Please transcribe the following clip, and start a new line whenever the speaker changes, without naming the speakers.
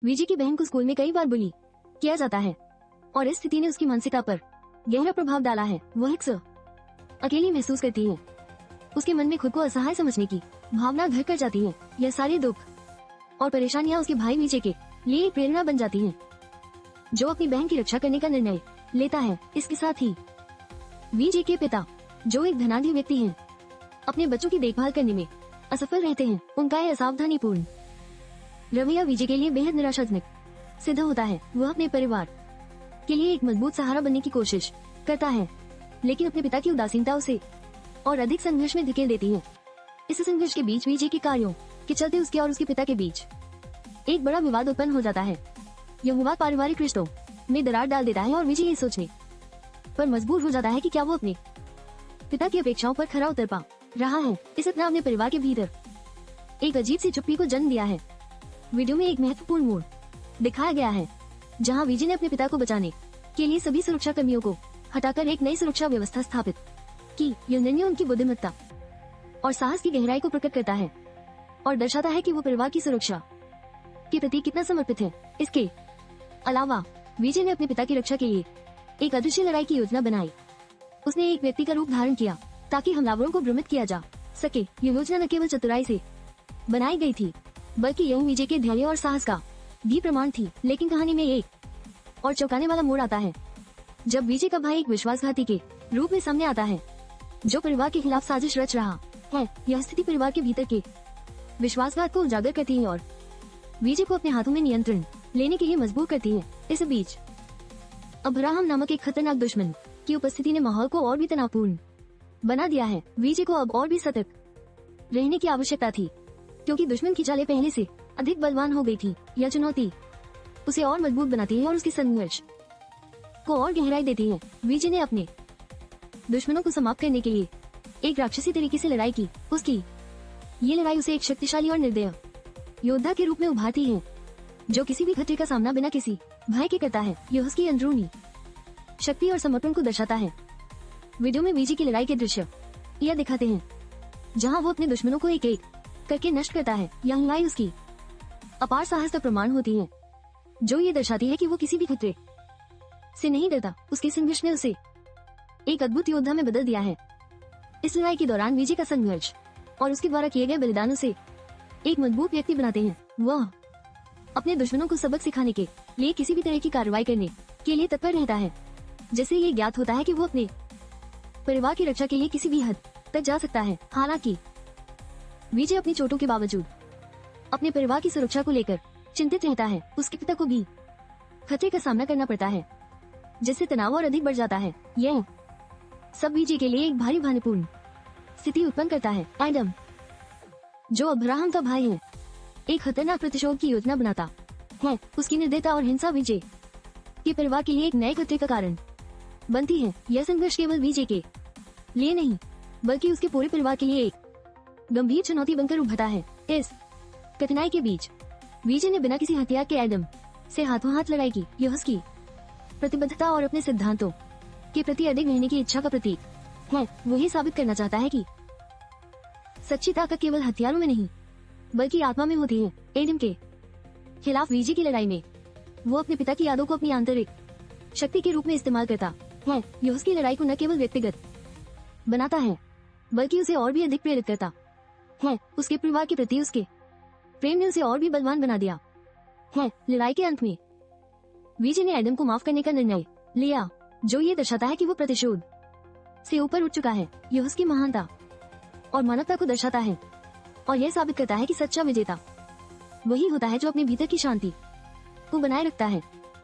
विजय की बहन को स्कूल में कई बार बुली किया जाता है और इस स्थिति ने उसकी मानसिकता पर गहरा प्रभाव डाला है। वह अकेली महसूस करती है। उसके मन में खुद को असहाय समझने की भावना घर कर जाती है। यह सारे दुख और परेशानियां उसके भाई विजय के लिए प्रेरणा बन जाती हैं, जो अपनी बहन की रक्षा करने का निर्णय लेता है। इसके साथ ही विजय के पिता, जो एक धनाढ्य व्यक्ति हैं, अपने बच्चों की देखभाल करने में असफल रहते हैं। उनका यह असावधानीपूर्ण रवैया विजय के लिए बेहद निराशाजनक सिद्ध होता है। वह अपने परिवार के लिए एक मजबूत सहारा बनने की कोशिश करता है, लेकिन अपने पिता की उदासीनता उसे और अधिक संघर्ष में धकेल देती है। इस संघर्ष के बीच विजय के कार्यों के चलते उसके और उसके पिता के बीच एक बड़ा विवाद उत्पन्न हो जाता है। यह विवाद पारिवारिक रिश्तों में दरार डाल देता है और विजय ये सोचने पर मजबूर हो जाता है कि क्या वो अपने पिता की अपेक्षाओं पर खरा उतर पा रहा है। इस तरह अपने परिवार के भीतर एक अजीब सी चुप्पी को जन्म दिया है। वीडियो में एक महत्वपूर्ण मोड़ दिखाया गया है, जहां विजय ने अपने पिता को बचाने के लिए सभी सुरक्षा कर्मियों को हटाकर एक नई सुरक्षा व्यवस्था स्थापित की। यह निर्णय उनकी बुद्धिमत्ता और साहस की गहराई को प्रकट करता है और दर्शाता है कि वो परिवार की सुरक्षा के प्रति कितना समर्पित है। इसके अलावा विजय ने अपने पिता की रक्षा के लिए एक अदृश्य लड़ाई की योजना बनाई। उसने एक व्यक्ति का रूप धारण किया ताकि हमलावरों को भ्रमित किया जा सके। ये योजना न केवल चतुराई से बनाई गई थी, बल्कि यह विजय के धैर्य और साहस का भी प्रमाण थी। लेकिन कहानी में एक और चौंकाने वाला मोड़ आता है, जब विजय का भाई एक विश्वासघाती के रूप में सामने आता है, जो परिवार के खिलाफ साजिश रच रहा है। यह स्थिति परिवार के भीतर के विश्वासघात को उजागर करती है और विजय को अपने हाथों में नियंत्रण लेने के लिए मजबूर करती है। इस बीच अब्राहम नामक एक खतरनाक दुश्मन की उपस्थिति ने माहौल को और भी तनावपूर्ण बना दिया है। विजय को अब और भी सतर्क रहने की आवश्यकता थी, क्योंकि दुश्मन की चालें पहले से अधिक बलवान हो गई थी। यह चुनौती उसे और मजबूत बनाती है और उसके संघर्ष को और गहराई देती है। विजय ने अपने दुश्मनों को समाप्त करने के लिए एक राक्षसी तरीके से लड़ाई की। उसकी ये लड़ाई उसे एक शक्तिशाली और निर्दय योद्धा के रूप में उभारती है, जो किसी भी खतरे का सामना बिना किसी भय के करता है। यह उसकी अंदरूनी शक्ति और समर्पण को दर्शाता है। वीडियो में विजय की लड़ाई के दृश्य यह दिखाते हैं, जहां वो अपने दुश्मनों को एक एक करके नष्ट करता है। यह लड़ाई उसकी अपार साहस का प्रमाण होती है, जो ये दर्शाती है कि वो किसी भी खतरे से नहीं डरता। उसके संघर्ष ने उसे एक अद्भुत योद्धा में बदल दिया है। इस लड़ाई के दौरान विजय का संघर्ष और उसके द्वारा किए गए बलिदान उसे एक मजबूत व्यक्ति बनाते हैं। वह अपने दुश्मनों को सबक सिखाने के लिए किसी भी तरह की कार्रवाई करने के लिए तत्पर रहता है, जिससे ये ज्ञात होता है कि वो अपने परिवार की रक्षा के लिए किसी भी हद तक जा सकता है। हालांकि विजय अपनी चोटों के बावजूद अपने परिवार की सुरक्षा को लेकर चिंतित रहता है। उसके पिता को भी खतरे का सामना करना पड़ता है, जिससे तनाव और अधिक बढ़ जाता है। यह सब विजय के लिए एक भारी भावनापूर्ण स्थिति उत्पन्न करता है। एडम, जो अब्राहम का भाई है, एक खतरनाक प्रतिशोध की योजना बनाता है। उसकी निर्दयता और हिंसा विजय के परिवार के लिए एक नए खतरे का कारण बनती है। यह संघर्ष केवल विजय के लिए नहीं, बल्कि उसके पूरे परिवार के लिए एक गंभीर चुनौती बनकर उभरता है। इस कठिनाई के बीच विजय ने बिना किसी हथियार के एडम से हाथों हाथ लड़ाई की। यह उसकी प्रतिबद्धता और अपने सिद्धांतों के प्रति अडिग रहने की इच्छा का प्रतीक है। वही साबित करना चाहता है कि सच्ची ताकत केवल हथियारों में नहीं, बल्कि आत्मा में होती है। एडम के खिलाफ विजय की लड़ाई में वो अपने पिता की यादों को अपनी आंतरिक शक्ति के रूप में इस्तेमाल करता है। यह उसकी लड़ाई को न केवल व्यक्तिगत बनाता है, बल्कि उसे और भी अधिक प्रेरित करता है। उसके परिवार के प्रति उसके प्रेम ने उसे और भी बलवान बना दिया है। लड़ाई के अंत में विजय ने एडम को माफ करने का निर्णय लिया, जो ये दर्शाता है कि वो प्रतिशोध से ऊपर उठ चुका है। यह उसकी महानता और मानवता को दर्शाता है और यह साबित करता है कि सच्चा विजेता वही होता है जो अपने भीतर की शांति को बनाए रखता है।